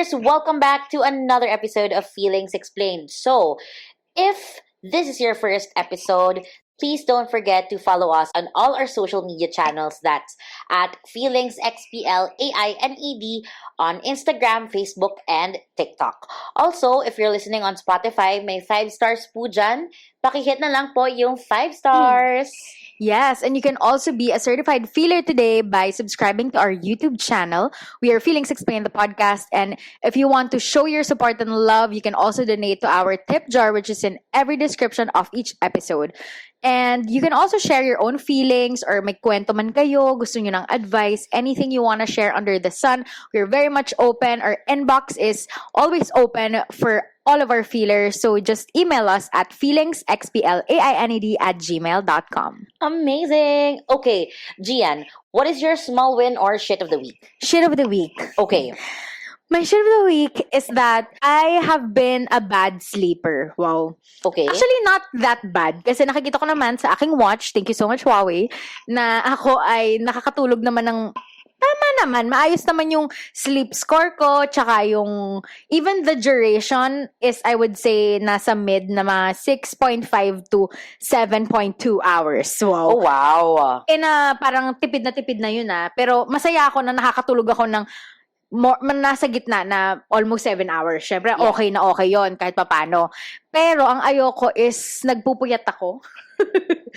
listeners, welcome back to another episode of Feelings Explained. So, if this is your first episode, please don't forget to follow us on all our social media channels. That's at FeelingsXPLAINED on Instagram, Facebook, and TikTok. Also, if you're listening on Spotify, may 5 stars po dyan. Pakihit na lang po yung 5 stars. Yes, and you can also be a certified feeler today by subscribing to our YouTube channel. We are Feelings Explained, the podcast. And if you want to show your support and love, you can also donate to our tip jar, which is in every description of each episode. And you can also share your own feelings or may kwento man kayo, gusto nyo ng advice, anything you want to share under the sun. We're very much open. Our inbox is always open for all of our feelers. So just email us at feelingsxplained@gmail.com. Amazing. Okay, Gian, what is your small win or shit of the week? Shit of the week. Okay. My shit of the week is that I have been a bad sleeper. Wow. Okay. Actually, not that bad. Kasi nakikita ko naman sa aking watch, thank you so much, Huawei, na ako ay nakakatulog naman ng tama naman. Maayos naman yung sleep score ko, tsaka yung, even the duration is, I would say, nasa mid na mga 6.5 to 7.2 hours. Wow. Oh, wow. Parang tipid na yun Pero masaya ako na nakakatulog ako ng nasa gitna na almost 7 hours. Syempre, Yeah. okay na okay yon kahit papano. Pero ang ayoko is nagpupuyat ako.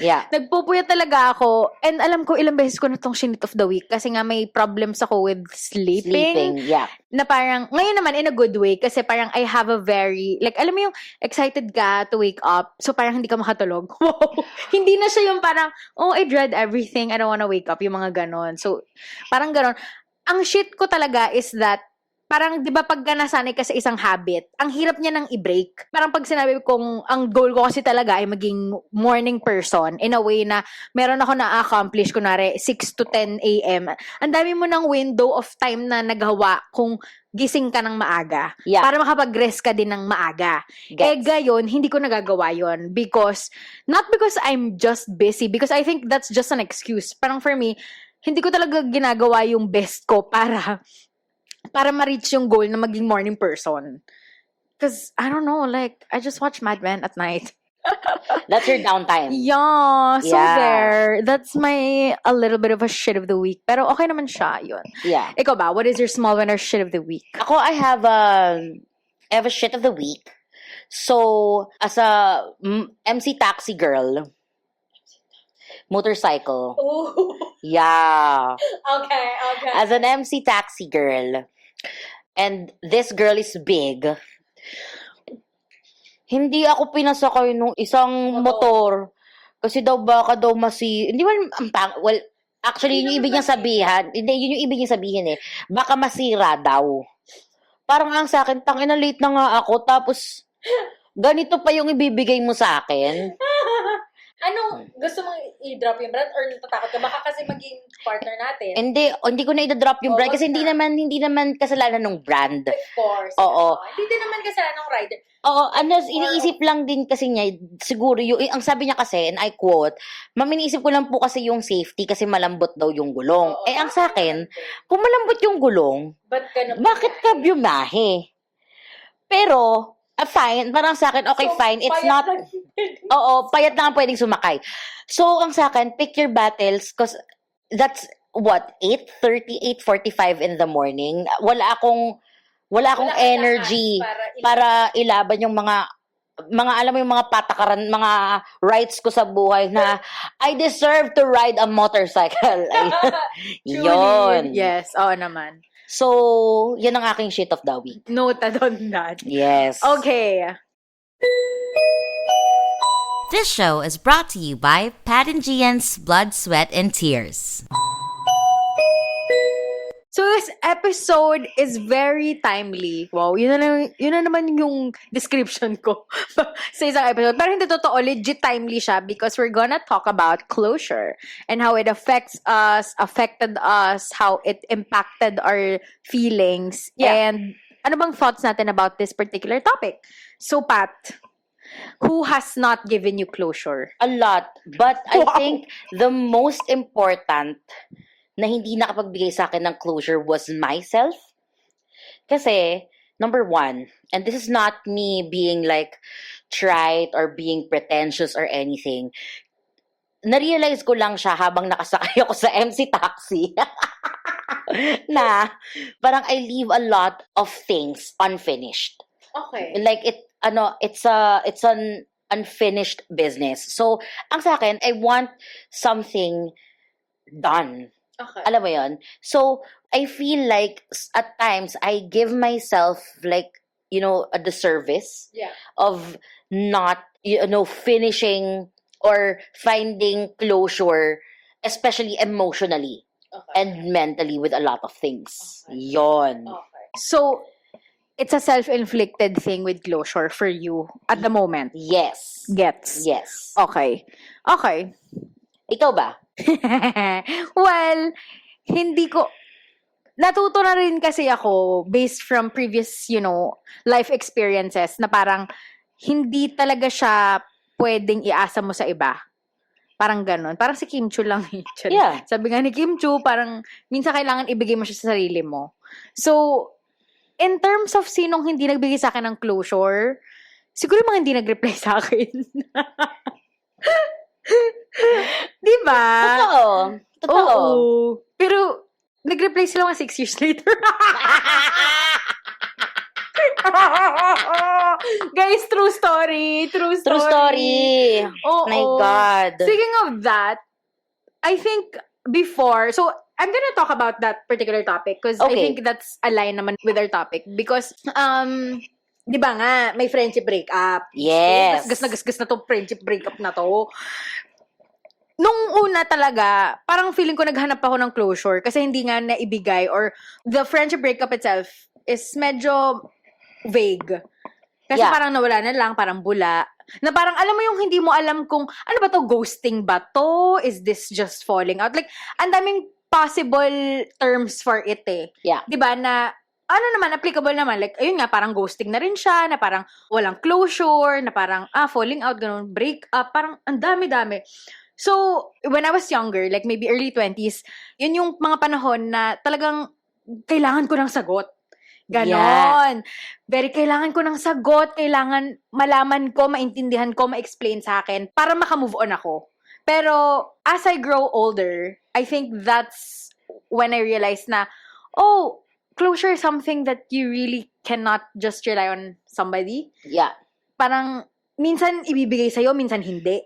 Yeah. Nagpupuyat talaga ako. And alam ko, ilang beses ko na tong shinit of the week kasi nga may problems ako with sleeping. Yeah. Na parang, ngayon naman in a good way kasi parang I have a very, like, alam mo yung excited ka to wake up, so parang hindi ka makatulog. Wow. Hindi na siya yung parang, oh, I dread everything, I don't wanna wake up, yung mga ganon. So, parang ganon. Ang shit ko talaga is that, parang, di ba, pagka nasanay ka sa isang habit, ang hirap niya nang i-break. Parang pag sinabi kong, ang goal ko kasi talaga ay maging morning person, in a way na, meron ako na-accomplish, kunwari, 6 to 10 a.m. Ang dami mo ng window of time na nagawa kung gising ka ng maaga. Yeah. Para makapag-rest ka din ng maaga. Gets. Gayon, hindi ko nagagawa yon because, not because I'm just busy, because I think that's just an excuse. Parang for me, hindi ko talaga ginagawa yung best ko para ma-reach yung goal na maging morning person. Because, I don't know, like, I just watch Mad Men at night. That's your downtime. Yeah, so Yeah. there. That's a little bit of a shit of the week. Pero okay naman siya, yun. Yeah. Ikaw ba, what is your small win or shit of the week? Ako, I have a shit of the week. So, as a MC taxi girl, motorcycle. Oh, Yeah. okay. As an MC taxi girl, and this girl is big, hindi ako pinasakay nung isang motor. Kasi daw baka daw hindi man, well, actually, yun yung ibig niyang sabihin. Hindi, yun yung ibig niyang sabihin Baka masira daw. Parang ang sa akin, tangina, late na nga ako, tapos, ganito pa yung ibibigay mo sa akin. Anong gusto mong i-drop yung brand or natatakot ka? Baka kasi maging partner natin. Hindi ko na i-drop yung brand kasi hindi naman kasalanan ng brand. Of course. Oo. Hindi din naman kasalanan ng rider. Oo, iniisip lang din kasi niya, siguro ang sabi niya kasi, and I quote, iniisip ko lang po kasi yung safety kasi malambot daw yung gulong. Oo. Ang sa akin, kung malambot yung gulong, bakit ka bumahe? Pero, fine, parang sa akin, okay, So, fine, it's payat not, lang. oo, payat na nga pwedeng sumakay. So, ang sa akin, pick your battles, because that's, 8:30, 8:45 in the morning. Wala akong energy para ilaban yung mga alam mo yung mga patakaran, mga rights ko sa buhay na I deserve to ride a motorcycle. Yun. Yes, oo naman. So, yan ang aking shit of the week. Noted on that. Yes. Okay. This show is brought to you by Pat and Gian's Blood, Sweat, and Tears. So, this episode is very timely. Wow, yun na naman yung description ko sa isang episode. Pero hindi totoo, legit timely siya because we're gonna talk about closure and how it affected us, how it impacted our feelings. Yeah. And ano bang thoughts natin about this particular topic? So, Pat, who has not given you closure? A lot. But I Wow. think the most important na hindi nakapagbigay sa akin ng closure was myself. Kasi, number one, and this is not me being like trite or being pretentious or anything. Na-realize ko lang siya habang nakasakay ako sa MC Taxi. Na parang I leave a lot of things unfinished. Okay. Like it's an unfinished business. So, ang sa akin, I want something done. Okay. Alam mo yon? So, I feel like at times I give myself like, a disservice Yeah. of not, finishing or finding closure, especially emotionally Okay. and mentally with a lot of things. Yon. Okay. So, it's a self-inflicted thing with closure for you at the moment. Yes. Gets. Yes. Okay. Okay. Ikaw ba? Well, hindi ko... Natuto na rin kasi ako based from previous, life experiences na parang hindi talaga siya pwedeng iasa mo sa iba. Parang ganun. Parang si Kim Chu lang. Yeah. Sabi nga ni Kim Chu, parang minsan kailangan ibigay mo siya sa sarili mo. So, in terms of sinong hindi nagbigay sa akin ng closure, siguro yung mga hindi nag-reply sa akin. Di ba? Totoo. Totoo. Oo. Pero, nag-reply sila mga 6 years later. Guys, true story. True story. True story. Oo. My God. Speaking of that, I think before, so I'm gonna talk about that particular topic because I Okay. think that's aligned naman with our topic because, di ba nga, may friendship breakup. Yes. Gasgas na to, friendship breakup na to. Nung una talaga, parang feeling ko naghanap ako ng closure kasi hindi nga naibigay or the friendship breakup itself is medyo vague. Kasi Yeah. parang nawala na lang, parang bula. Na parang alam mo yung hindi mo alam kung ano ba to, ghosting ba to? Is this just falling out? Like, ang daming possible terms for it eh. Yeah. 'Di ba na ano naman, applicable naman. Like, ayun nga, parang ghosting na rin siya, na parang walang closure, na parang, falling out, ganun, break up, parang ang dami-dami. So, when I was younger, like maybe early 20s, yun yung mga panahon na talagang kailangan ko ng sagot. Ganon. Very kailangan ko ng sagot, kailangan malaman ko, maintindihan ko, ma-explain sa akin para makamove on ako. Pero, as I grow older, I think that's when I realized na, closure is something that you really cannot just rely on somebody. Yeah. Parang, minsan ibibigay sa'yo, minsan hindi.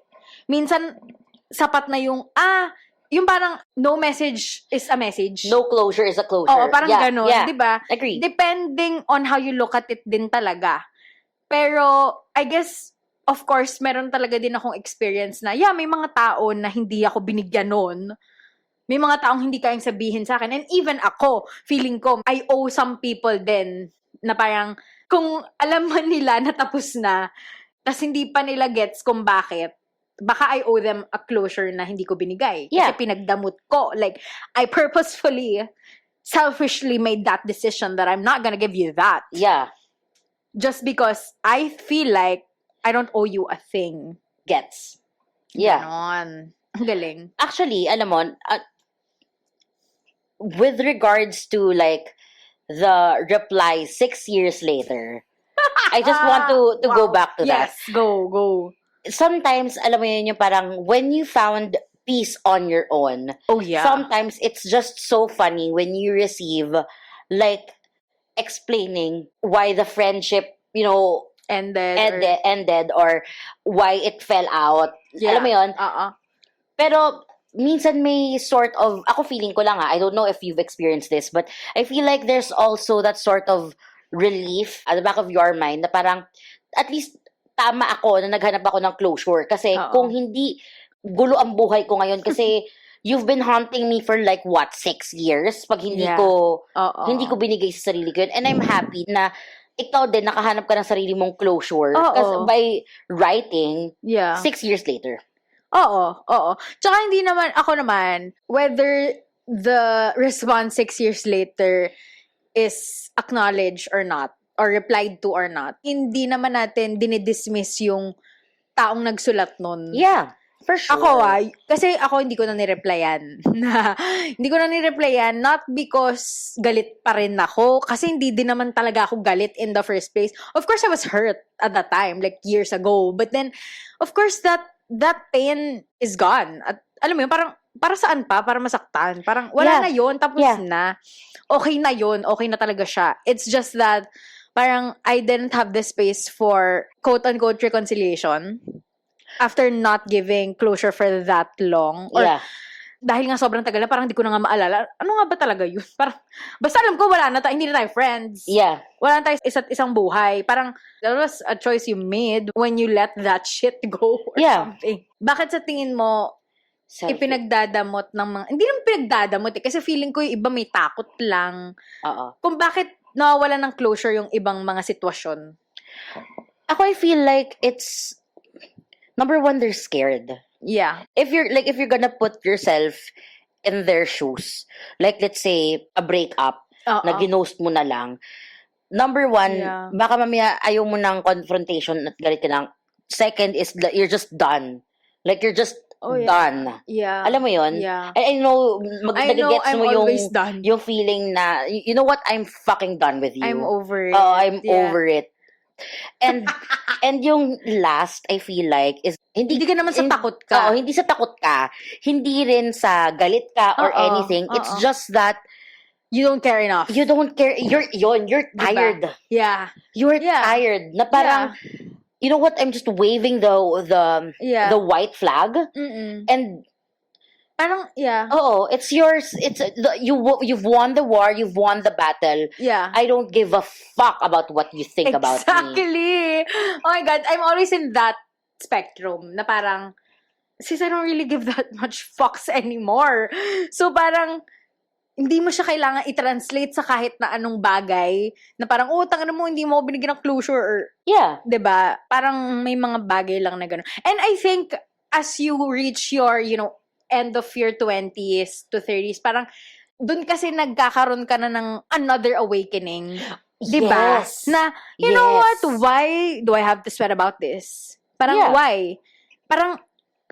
Minsan, sapat na yung parang no message is a message. No closure is a closure. Oo, parang Yeah, ganon, yeah. di ba? Agree. Depending on how you look at it din talaga. Pero, I guess, of course, meron talaga din akong experience na, may mga tao na hindi ako binigyan nun. May mga taong hindi kayang sabihin sa akin. And even ako, feeling ko, I owe some people din na parang, kung alam man nila na tapos na, tas hindi pa nila gets kung bakit, baka I owe them a closure na hindi ko binigay. Yeah. Kasi pinagdamot ko. Like, I purposefully, selfishly made that decision that I'm not gonna give you that. Yeah. Just because I feel like I don't owe you a thing. Gets. Yeah. Ganon. Ang galing. Actually, alam mo, with regards to like the reply 6 years later, I just want to go back to that. Yes, go. Sometimes, alam mo yun, yung parang when you found peace on your own, Oh, yeah. sometimes it's just so funny when you receive like explaining why the friendship, ended or why it fell out. Yeah. Alam mo yun? Pero minsan may sort of, ako feeling ko lang I don't know if you've experienced this, but I feel like there's also that sort of relief at the back of your mind na parang at least tama ako na naghanap ako ng closure. Kasi kung hindi, gulo ang buhay ko ngayon kasi you've been haunting me for like 6 years pag hindi ko binigay sa sarili ko yun. And I'm happy na ikaw din nakahanap ka ng sarili mong closure kasi by writing 6 years later. Oo. Tsaka hindi naman, ako naman, whether the response 6 years later is acknowledged or not, or replied to or not, hindi naman natin dinidismiss yung taong nagsulat nun. Yeah. For sure. Ako kasi ako hindi ko na nireplyan. Hindi ko na nireplyan, not because galit pa rin ako, kasi hindi din naman talaga ako galit in the first place. Of course, I was hurt at that time, like years ago. But then, of course, that pain is gone. At alam mo yun, parang, para saan pa? Para masaktan. Parang wala Yeah. na yun, tapos Yeah. na. Okay na yun, okay na talaga siya. It's just that, parang I didn't have the space for quote-unquote reconciliation after not giving closure for that long. Or Yeah. dahil nga sobrang tagal na, parang hindi ko na nga maalala. Ano nga ba talaga yun? Parang, basta alam ko, wala na hindi na tayo friends. Yeah. Wala na tayo isa't isang buhay. Parang, that was a choice you made when you let that shit go or Yeah. something. Bakit sa tingin mo, ipinagdadamot ng mga, hindi naman pinagdadamot kasi feeling ko yung iba may takot lang. Oo. Kung bakit nawawala ng closure yung ibang mga sitwasyon. Ako, I feel like it's, number one, they're scared. Yeah. If you're gonna put yourself in their shoes, like let's say, a breakup, na ginost mo na lang, number one, Yeah. baka mamaya ayaw mo ng confrontation at galit ka lang. Second is that you're just done. Like, you're just done. Yeah. Alam mo yun? Yeah. And I know, I know nagigets I'm mo always done. yung feeling na, you know what, I'm fucking done with you. I'm over it. Oh, I'm Yeah. over it. And yung last, I feel like, is Hindi ka naman sa takot ka. Oo, hindi sa takot ka. Hindi rin sa galit ka or Oo, anything. It's oo. just that You don't care enough. you don't care. You're tired. Yeah. You're Yeah. tired. Na parang, you know what, I'm just waving the Yeah. white flag. Mm-mm. And, Parang, yeah. oh, it's yours. You've won the war. You've won the battle. Yeah. I don't give a fuck about what you think about me. Exactly. Oh my God, I'm always in that spectrum na parang, since I don't really give that much fucks anymore. So parang, hindi mo siya kailangan i-translate sa kahit na anong bagay na parang, tanga mo, hindi mo ako binigyan ng closure or, Yeah. 'di ba? Parang may mga bagay lang na gano'n. And I think, as you reach your, end of your 20s to 30s, parang, dun kasi nagkakaroon ka na ng another awakening. Diba? Yes. Na, you know Yes. what? Why do I have to sweat about this? Parang, Yeah. why? Parang,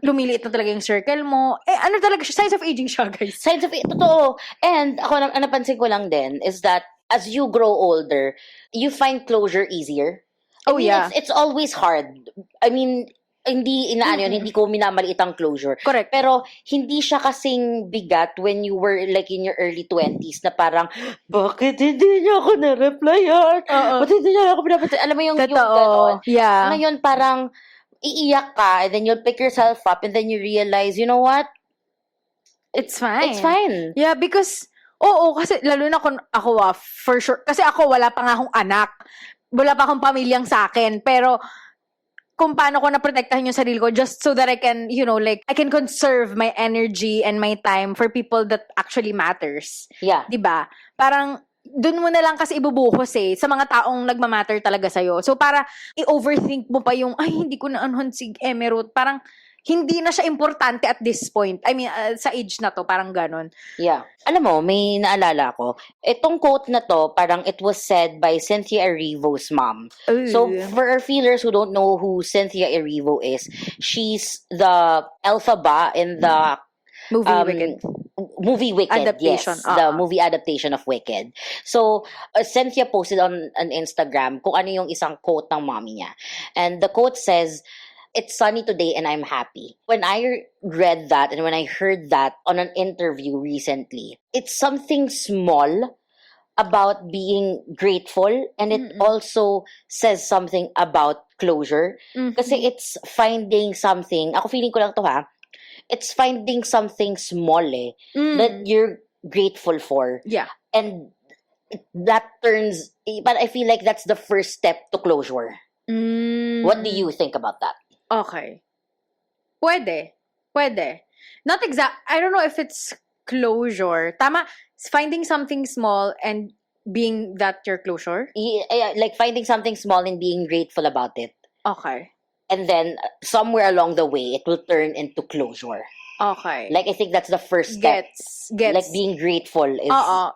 lumiliit na talaga yung circle mo. Ano talaga siya? Signs of aging siya, guys. Signs of it, totoo. And ako, napansin ko lang din is that as you grow older, you find closure easier. I Oh, mean, yeah. It's always hard. I mean, hindi inaano yun, hindi ko minamaliit ang closure. Correct. Pero hindi siya kasing bigat when you were like in your early 20s na parang, bakit hindi niya ako na-replyan? Oo. Bakit hindi niya ako pinapansin? Alam mo yung Totoo. ganon. Yeah. Ngayon parang, iiyak ka and then you'll pick yourself up and then you realize, you know what? It's fine. It's fine. Yeah, because, kasi lalo na kung ako, for sure. Kasi ako, wala pa nga akong anak. Wala pa akong pamilyang sa akin. Pero, kung paano ko naprotektahan yung sarili ko just so that I can, I can conserve my energy and my time for people that actually matters. Yeah. 'Di ba? Parang doon mo na lang kasi ibubuhos sa mga taong nagmamatter talaga sa'yo. So, para i-overthink mo pa yung, ay, hindi ko na anhon si Emerald. Parang, hindi na siya importante at this point. I mean, sa age na to, parang ganon. Yeah. Alam mo, may naalala ko. Itong quote na to, parang it was said by Cynthia Erivo's mom. So, for our feelers who don't know who Cynthia Erivo is, she's the alpha ba in the movie Wicked. Movie Wicked, Adaptation. yes. The movie adaptation of Wicked. So, Cynthia posted on Instagram kung ano yung isang quote ng mommy niya. And the quote says, "It's sunny today and I'm happy." When I read that and when I heard that on an interview recently, it's something small about being grateful and it also says something about closure. Mhm. Kasi it's finding something, ako feeling ko lang to ha, it's finding something small that you're grateful for. Yeah. And that turns, but I feel like that's the first step to closure. What do you think about that? Okay. Pwede. Not exact. I don't know if it's closure. Tama. Finding something small and being that your closure. Like finding something small and being grateful about it. Okay. And then somewhere along the way, it will turn into closure. Okay. Like I think that's the first step. Gets. Like being grateful is.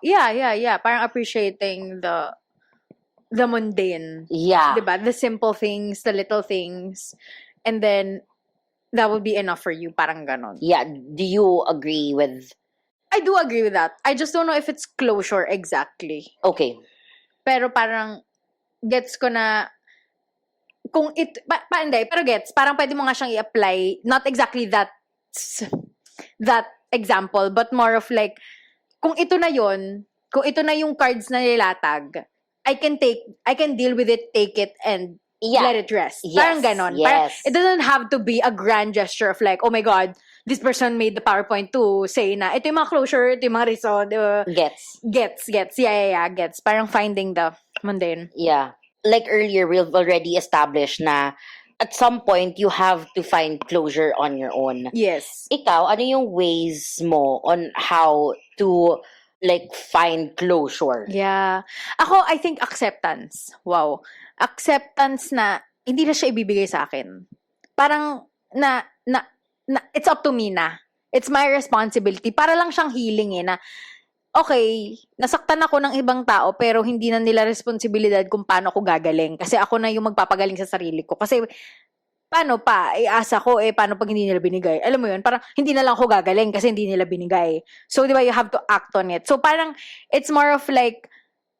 Yeah. Parang appreciating the mundane. Yeah. Diba? The simple things, the little things. And then, that would be enough for you. Parang ganon. Yeah, do you agree with... I do agree with that. I just don't know if it's closure exactly. Okay. Pero parang, gets ko na, kung hindi, pero gets, parang pwede mo nga siyang i-apply, not exactly that example, but more of like, kung ito na yung cards na nilatag, I can deal with it, take it, and Yeah. let it rest. Yes, Parang ganon. Parang, yes. it doesn't have to be a grand gesture of like, oh my God, this person made the PowerPoint to say na, ito yung mga closure, ito yung mga reason, Gets. Gets. Yeah, gets. Parang finding the mundane. Yeah. Like earlier, we've already established na at some point, you have to find closure on your own. Yes. Ikaw, ano yung ways mo on how to like find closure? Yeah. Ako, I think acceptance. Wow. Acceptance na hindi na siya ibibigay sa akin. Parang na it's up to me na. It's my responsibility. Para lang siyang healing na okay, nasaktan ako ng ibang tao pero hindi na nila responsibilidad kung paano ako gagaling. Kasi ako na yung magpapagaling sa sarili ko. Kasi paano pa? Asa ko, paano pag hindi nila binigay? Alam mo yun, parang hindi na lang ako gagaling kasi hindi nila binigay. So, di ba, you have to act on it. So, parang, it's more of like,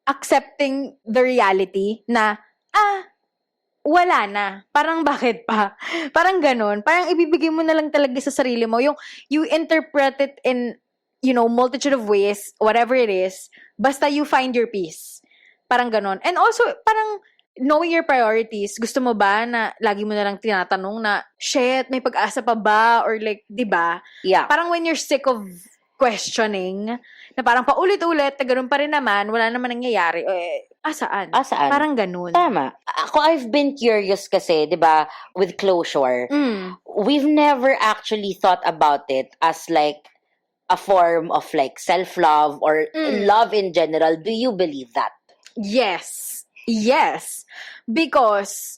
accepting the reality na, wala na. Parang bakit pa? Parang ganun. Parang ibibigay mo na lang talaga sa sarili mo. Yung, you interpret it in, multitude of ways, whatever it is, basta you find your peace. Parang ganun. And also, parang, knowing your priorities, gusto mo ba na lagi mo na lang tinatanong na, shit, may pag-asa pa ba? Or like, di ba? Yeah. Parang when you're sick of questioning, na parang paulit-ulit, na ganun pa rin naman, wala naman nangyayari, asaan? Parang ganun. Tama. Ako, I've been curious kasi, di ba, with closure, we've never actually thought about it as like, a form of like self-love or love in general. Do you believe that? Yes. Because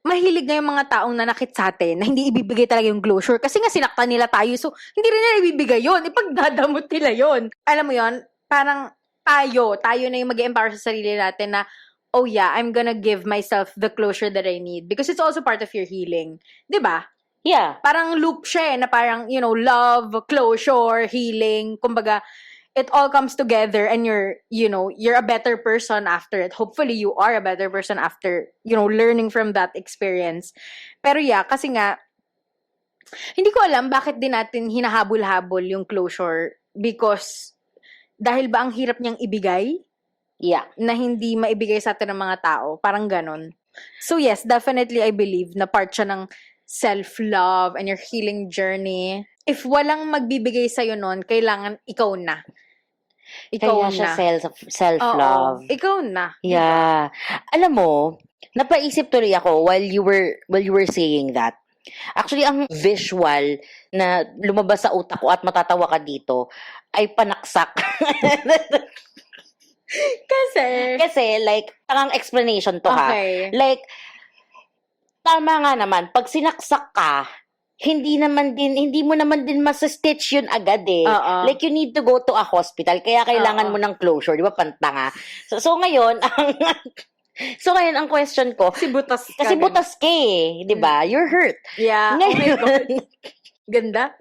mahilig na yung mga taong nanakit sa atin na hindi ibibigay talaga yung closure. Kasi nga sinaktan nila tayo. So, hindi rin nila ibibigay yun. Ipagdadamot nila yun. Alam mo yun? Parang tayo na yung mag-empower sa sarili natin na, oh yeah, I'm gonna give myself the closure that I need. Because it's also part of your healing. Diba? Yeah. Parang loop siya na parang, love, closure, healing. Kumbaga, it all comes together and you're a better person after it. Hopefully, you are a better person after, learning from that experience. Pero yeah, kasi nga, hindi ko alam bakit din natin hinahabol-habol yung closure because dahil ba ang hirap niyang ibigay? Yeah. Na hindi maibigay sa atin ng mga tao. Parang ganon. So yes, definitely I believe na part siya ng self-love and your healing journey. If walang magbibigay sa'yo nun, kailangan ikaw na. Kaya siya self-love. Oo, ikaw na. Yeah. Alam mo, napaisip tuloy ako while you were saying that. Actually, ang visual na lumabas sa utak ko at matatawa ka dito ay panaksak. Kasi like, tangang explanation to ha. Okay. Like, tama nga naman, pag sinaksak ka, hindi mo naman din masastitch yun agad eh. Like, you need to go to a hospital, kaya kailangan mo ng closure, di ba, pantanga? So ngayon, ang question ko, kasi butas ka eh, di ba? You're hurt. Yeah. Ngayon, ganda.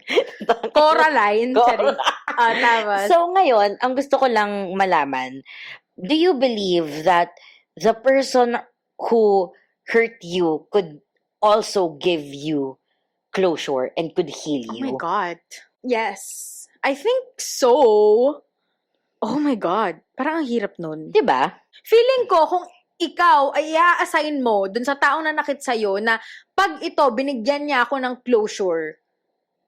Coraline. Tama. So ngayon, ang gusto ko lang malaman, do you believe that the person who hurt you could also give you closure and could heal you? Oh my God. Yes. I think so. Oh my God. Parang ang hirap nun. Diba? Feeling ko, kung ikaw ay i-assign mo dun sa taong nanakit sa'yo na pag ito, binigyan niya ako ng closure,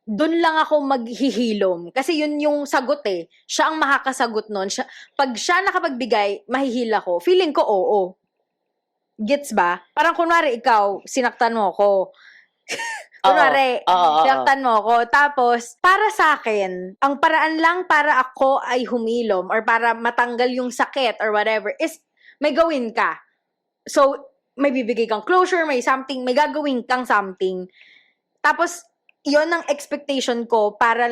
dun lang ako maghihilom. Kasi yun yung sagot eh. Siya ang makakasagot nun. Pag siya nakapagbigay, mahihil ako. Feeling ko, oo. Gets ba? Parang kunwari ikaw, sinaktan mo ako. Sinaktan mo ako. Tapos, para sa akin, ang paraan lang para ako ay humilom or para matanggal yung sakit or whatever is may gawin ka. So, may bibigay kang closure, may gagawin kang something. Tapos, yon ang expectation ko para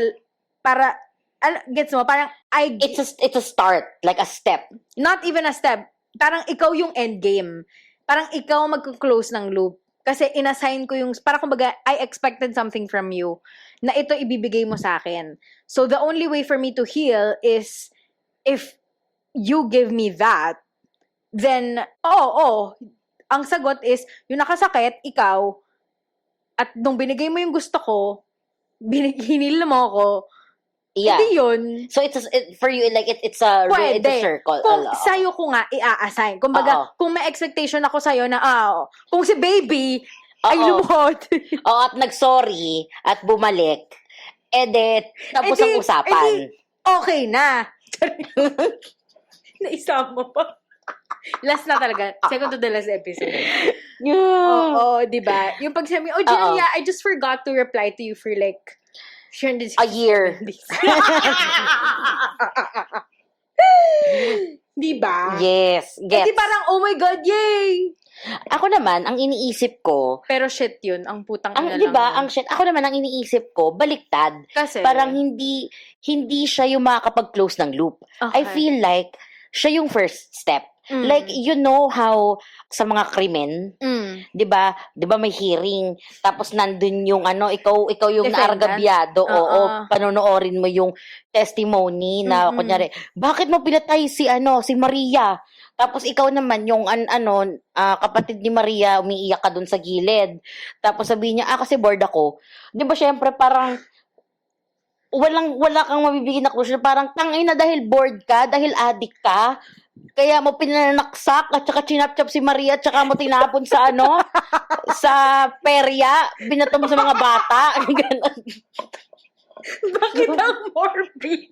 gets mo? Parang, it's a start, like a step. Not even a step. Parang ikaw yung end game. Parang ikaw magko-close ng loop. Kasi inassign ko yung, parang kumbaga, I expected something from you na ito ibibigay mo sa akin. So, the only way for me to heal is if you give me that, then, ang sagot is, yung nakasakit, ikaw, at nung binigay mo yung gusto ko, hinil mo ako, Yeah. hindi yun. So for you, like it's a Pwede. circle. Kung sa'yo ko nga i-assign. Kumbaga, kung may expectation ako sa'yo na, kung si baby ay Oo. lumuhod. Oo, at nag-sorry at bumalik. Tapos ang usapan. Okay na. Naisama pa. Last na talaga. Second to the last episode. Oo, di ba? Yung pag sabi, Gina, I just forgot to reply to you for like, A year. Di ba? Yes. Eh, Gets. di parang, oh my God, yay! Ako naman, ang iniisip ko, Pero shit yun, ang putang ina di ba, lang. ang shit, ako naman, ang iniisip ko, baliktad. Kasi, Parang hindi siya yung makakapag-close ng loop. okay. I feel like, siya yung first step. Mm. Like, you know how, sa mga krimen, Mm. 'di ba may hearing, tapos nandun yung ikaw yung Defendant. naargabyado, panonoorin mo yung testimony na Mm-mm. kunyari, bakit mo pinatay si Maria? Tapos ikaw naman yung kapatid ni Maria, umiiyak ka dun sa gilid. Tapos sabihin niya, kasi bored ako. 'Di ba syempre parang wala kang mabibigyan na closure, parang tangina dahil bored ka, dahil addict ka. Kaya mo pinanaksak at saka chinap-chap si Maria at saka mo tinapon sa sa perya, binato mo sa mga bata. Ganon. Bakit ang morbid?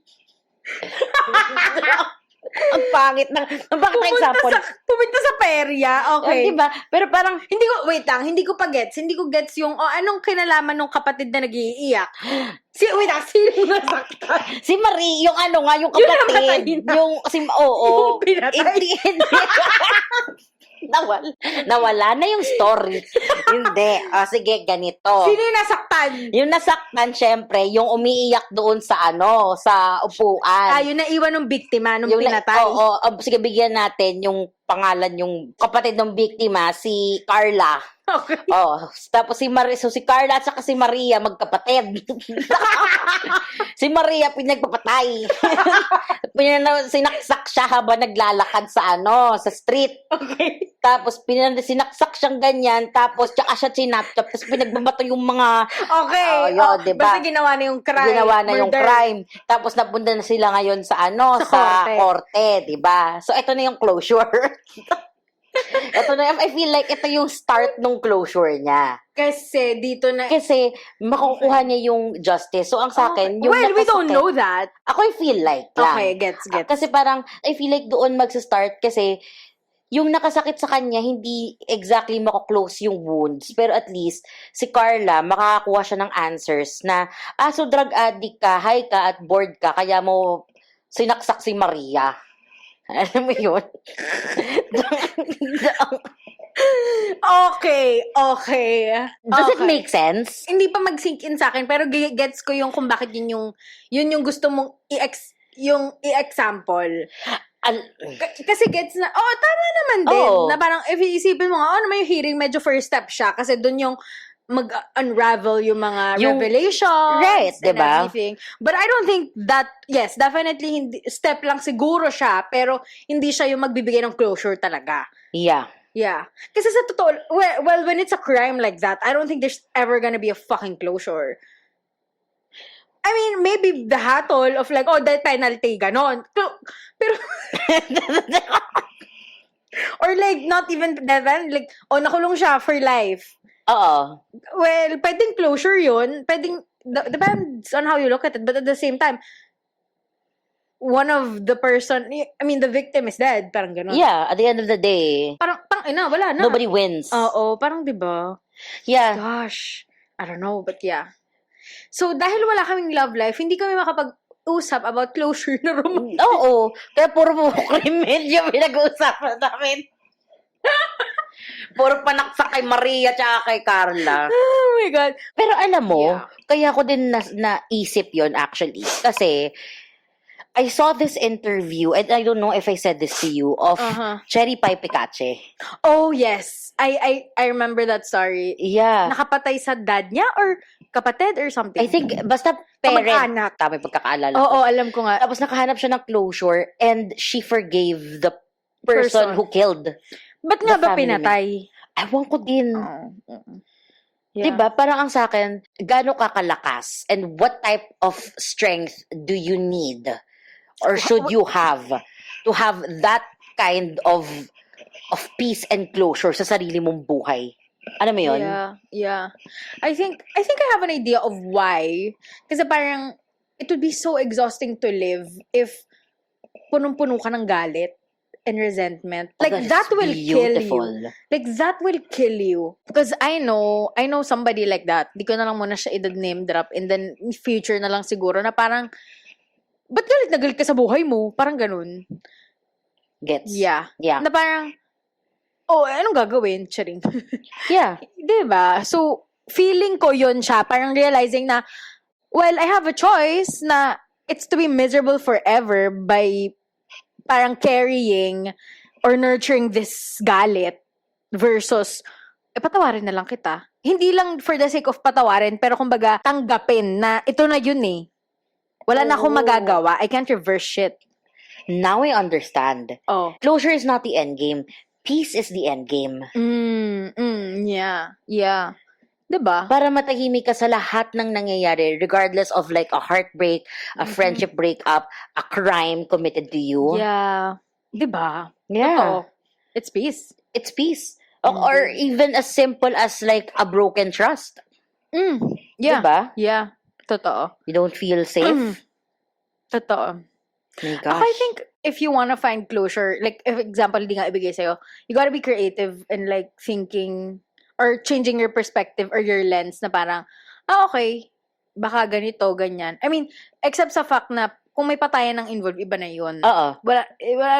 Ang pangit ng bakit na example. Pumunta sa perya, okay. Diba? Pero parang, Wait lang, hindi ko gets yung, anong kinalaman ng kapatid na nag-iiyak? Sino nasaktan? si Marie, yung yung Yung namatay kapatid, na. yung, Yung pinatay. hindi. Nawala na yung story. Hindi. Sige, ganito. Sino yung nasaktan? Yung nasaktan, syempre, yung umiiyak doon sa sa upuan. Yung naiwan ng biktima nung Yung pinatay. sige, bigyan natin yung pangalan, yung kapatid ng biktima, si Carla. Okay. Tapos si Carla at saka si Maria, magkapatid. Si Maria, pinagpapatay. Sinaksak siya habang naglalakad sa sa street. Okay. Tapos sinaksak siyang ganyan, tapos tsaka siya sinapchap, tapos pinagbabato yung mga Okay. yun, diba? Basta ginawa na yung crime. Ginawa na yung Murder. crime. Tapos napunta na sila ngayon sa Sa korte, 'di ba? So ito na yung closure. Ito na, I feel like ito yung start ng closure niya. Kasi dito na... Kasi makukuha niya yung justice. So ang sa akin, yung well, we don't nakasakit- know that. Ako I feel like lang. Okay, gets. Kasi parang, I feel like doon magsa-start kasi yung nakasakit sa kanya, hindi exactly makaklose yung wounds. Pero at least, si Carla, makakakuha siya ng answers na, so drug addict ka, high ka, at bored ka, kaya mo sinaksak si Maria. Alam mo yun? Okay. Does it Okay. make sense? Hindi pa mag-sink in sa akin, pero gets ko yung kung bakit yun yung gusto mong i-example. Kasi gets na, tama naman din. Oo. Na parang, if iisipin mo nga, naman yung hearing, medyo first step siya. Kasi dun yung mag-unravel yung mga revelations. Right, and diba? everything. But I don't think that, yes, definitely, step lang siguro siya, pero hindi siya yung magbibigay ng closure talaga. Yeah. Yeah. Kasi sa totoo, well, when it's a crime like that, I don't think there's ever gonna be a fucking closure. I mean, maybe the hatol of like, death penalty, ganon. Pero, or like, not even death penalty, like, nakulong siya for life. Oo. Well, pwedeng closure yun. Depends on how you look at it. But at the same time, one of the the victim is dead. Parang gano'n. Yeah, at the end of the day, Parang, wala na. nobody wins. Oo, parang diba? Yeah. Gosh. I don't know, but yeah. So, dahil wala kaming love life, hindi kami makapag-usap about closure na romance. Oo. Kaya puro krimen yung pinag-uusapan namin. Puro panaksak kay Maria tsaka kay Carla. Oh my God. Pero alam mo, Yeah. kaya ko din naisip yon actually. Kasi, I saw this interview, and I don't know if I said this to you, of Uh-huh. Cherry Pie Picache. Oh, yes. I remember that story. Yeah. Nakapatay sa dad niya or kapatid or something? I think, basta parent. Kamag-anak. Tama yung pagkakaalala Oo, ko. alam ko nga. Tapos nakahanap siya ng closure, and she forgave the person Person. who killed. Ba't nga the ba family pinatay? Ewan ko din. Yeah. Diba? Parang ang sa akin, gaano ka kalakas and what type of strength do you need or should you have to have that kind of peace and closure sa sarili mong buhay? Alam mo yun? Yeah. I think I have an idea of why. Kasi parang it would be so exhausting to live if punong-puno ka ng galit and resentment. Like that will kill you. Like that will kill you. Because I know somebody like that. Di ko na lang muna siya i-name drop and then in future na lang siguro na parang ba't galit na galit ka sa buhay mo? Parang ganun. Gets? Yeah. Yeah. Na parang anong gagawin? Charing. Yeah. Diba? So, feeling ko yun siya. Parang realizing na, well, I have a choice na it's to be miserable forever by parang carrying or nurturing this galit versus, patawarin na lang kita. Hindi lang for the sake of patawarin, pero kumbaga, tanggapin na ito na yun eh. Wala na akong magagawa. I can't reverse shit. Now I understand. Oh. Closure is not the end game. Peace is the end game. Yeah. Diba? Para matahimik ka sa lahat ng nangyayari, regardless of like a heartbreak, a friendship breakup, a crime committed to you. Yeah. Diba? Yeah. Totoo. It's peace. It's peace. Or even as simple as like a broken trust. Yeah. Diba? Yeah. Totoo. You don't feel safe. Totoo. My Ako, gosh. I think if you wanna find closure, like, if example, hindi nga ibigay sa'yo, you gotta be creative and like thinking or changing your perspective or your lens na parang, okay, baka ganito, ganyan. I mean, except sa fact na kung may patayan ng involved, iba na yun. Oo. Wala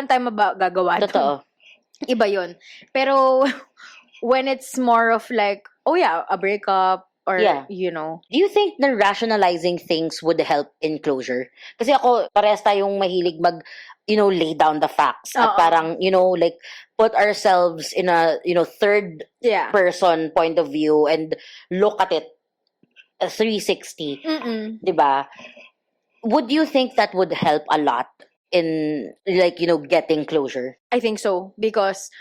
na tayong gagawa. Totoo. Iba yun. Pero, when it's more of like, oh yeah, a breakup, or, Yeah. you know. Do you think na rationalizing things would help in closure? Kasi ako, parehas tayong mahilig lay down the facts. At Oo. parang, like, put ourselves in a, third Yeah. person point of view and look at it 360. Diba? Would you think that would help a lot in, like, getting closure? I think so. Because,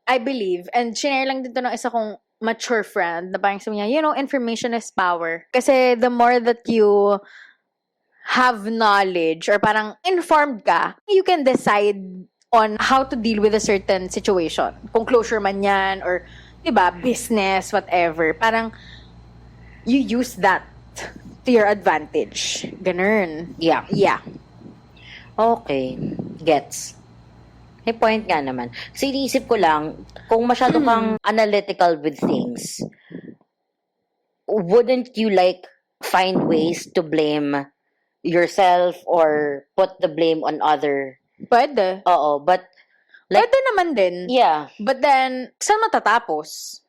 I believe, and shinare lang dito ng isa kong mature friend na parang sabi niya, information is power. Kasi the more that you have knowledge or parang informed ka, you can decide on how to deal with a certain situation. Kung closure man yan or, diba, business, whatever. Parang, you use that to your advantage. Ganun. Yeah. Yeah. Okay. Gets. May point nga naman. Kasi iniisip ko lang, kung masyado kang analytical with things, wouldn't you find ways to blame yourself or put the blame on other? Pwede. Oo, but Pwede naman din. yeah, But then, saan matatapos?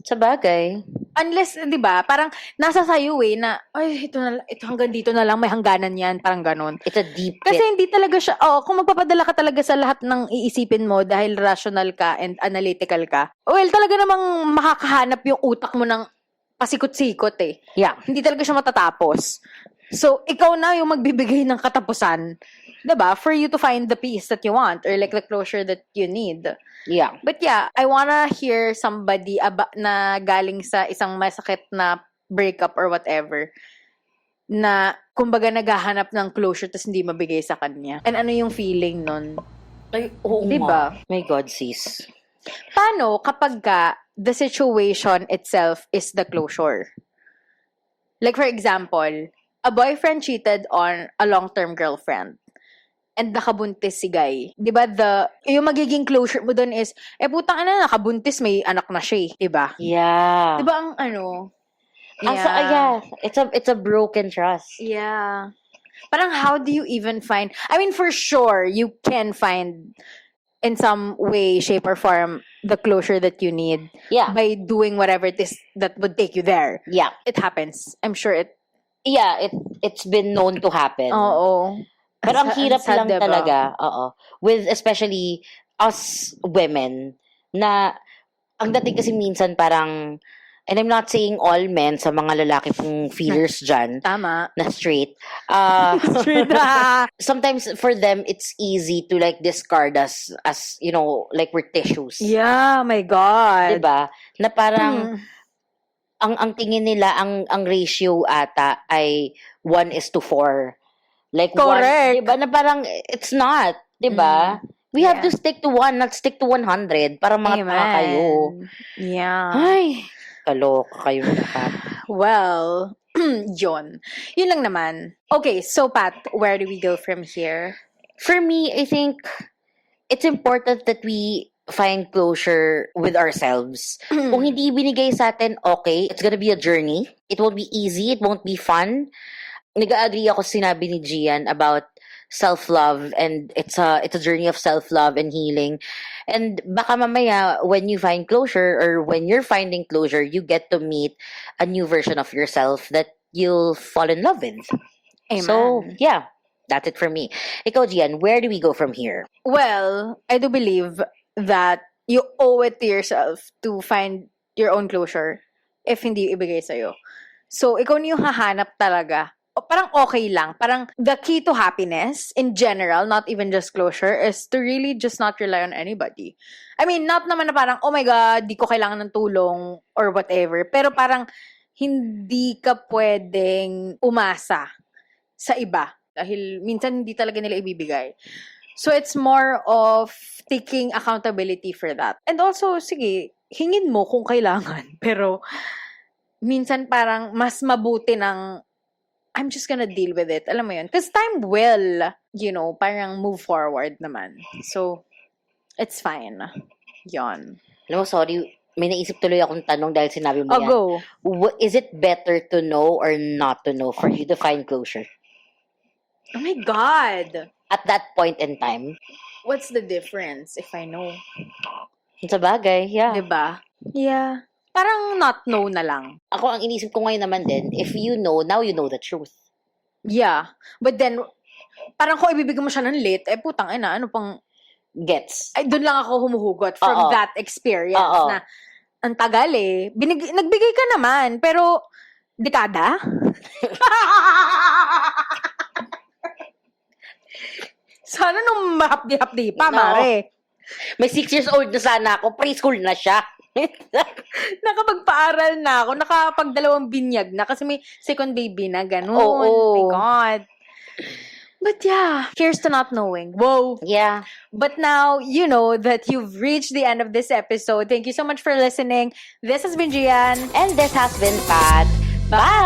sa bagay. Unless, di ba, parang nasa sayo na, ay, ito hanggang dito na lang, may hangganan yan, parang ganun. It's a deep Kasi pit. hindi talaga siya, kung magpapadala ka talaga sa lahat ng iisipin mo dahil rational ka and analytical ka, well, talaga namang makakahanap yung utak mo ng pasikot-sikot eh. Yeah. Hindi talaga siya matatapos. So, ikaw na yung magbibigay ng katapusan, diba? For you to find the peace that you want or like the closure that you need. Yeah. But yeah, I wanna hear somebody na galing sa isang masakit na breakup or whatever na kumbaga naghahanap ng closure tapos hindi mabigay sa kanya. And ano yung feeling nun? Ay, oo Diba? nga. My God, sis. Paano kapag the situation itself is the closure? Like for example, a boyfriend cheated on a long-term girlfriend. And nakabuntis si guy. Diba, yung magiging closure mo dun is, putang ina, nakabuntis, may anak na siya, diba? Yeah. Diba ang ano? Yeah. It's a broken trust. Yeah. Parang how do you even find, I mean, for sure, you can find in some way, shape, or form the closure that you need Yeah. by doing whatever it is that would take you there. Yeah. It happens. I'm sure it. Yeah, it's been known to happen. Oo. Pero ang hirap sad, lang diba? talaga, oo. With especially us women, na ang dating kasi minsan parang, and I'm not saying all men sa mga lalaki pong feelers dyan, Tama. na straight. Straight na. Sometimes for them, it's easy to like discard us as, you know, like we're tissues. Yeah, my God. Diba? Na parang, Hmm. ang tingin nila, ang ratio ata ay 1:4. Like Correct. 1, diba? Na parang, it's not. Diba? We have Yeah. to stick to 1, not stick to 100 para mga tanga kayo. Yeah. Ay, kaloka kayo lahat. Well, yun. Yun lang naman. Okay, so Pat, where do we go from here? For me, I think it's important that we find closure with ourselves. Kung hindi binigay sa atin, okay, it's gonna be a journey. It won't be easy. It won't be fun. Nag-agree ako sa sinabi ni Gian about self-love, and it's a journey of self-love and healing. And baka mamaya, when you find closure or when you're finding closure, you get to meet a new version of yourself that you'll fall in love with. Amen. So, yeah, that's it for me. Ikaw, Gian, where do we go from here? Well, I do believe that you owe it to yourself to find your own closure if hindi ibigay sa'yo. So, ikaw na yung hahanap talaga. O, parang okay lang. Parang the key to happiness in general, not even just closure, is to really just not rely on anybody. I mean, not naman na parang, oh my God, di ko kailangan ng tulong or whatever. Pero parang hindi ka pwedeng umasa sa iba. Dahil minsan hindi talaga nila ibibigay. So, it's more of taking accountability for that. And also, sige, hingin mo kung kailangan. Pero, minsan parang mas mabuti ng, I'm just gonna deal with it. Alam mo yun? Because time will, you know, parang move forward naman. So, it's fine. Yon. Alam mo, sorry, may naisip tuloy akong tanong dahil sinabi mo Oh, yan. go. Is it better to know or not to know for you to find closure? Oh my God! At that point in time? What's the difference if I know? Sa bagay, yeah. Diba? Yeah. Parang not know na lang. Ako, ang inisip ko ngayon naman din, if you know, now you know the truth. Yeah. But then, parang kung ibibigay mo siya ng late, putang ina, ano pang, Gets. doon lang ako humuhugot from Oo. that experience Oo. na, ang tagal nagbigay ka naman, pero, dekada? Sana nung mahapdi-hapdi pa, No. mare. May 6 years old na sana ako, preschool na siya. Nakapagpaaral na ako, nakapagdalawang binyag na kasi may second baby na, ganun. Oo. Oh my God. But yeah, here's to not knowing. Whoa. Yeah. But now, you know that you've reached the end of this episode. Thank you so much for listening. This has been Gian. And this has been Pat. Bye!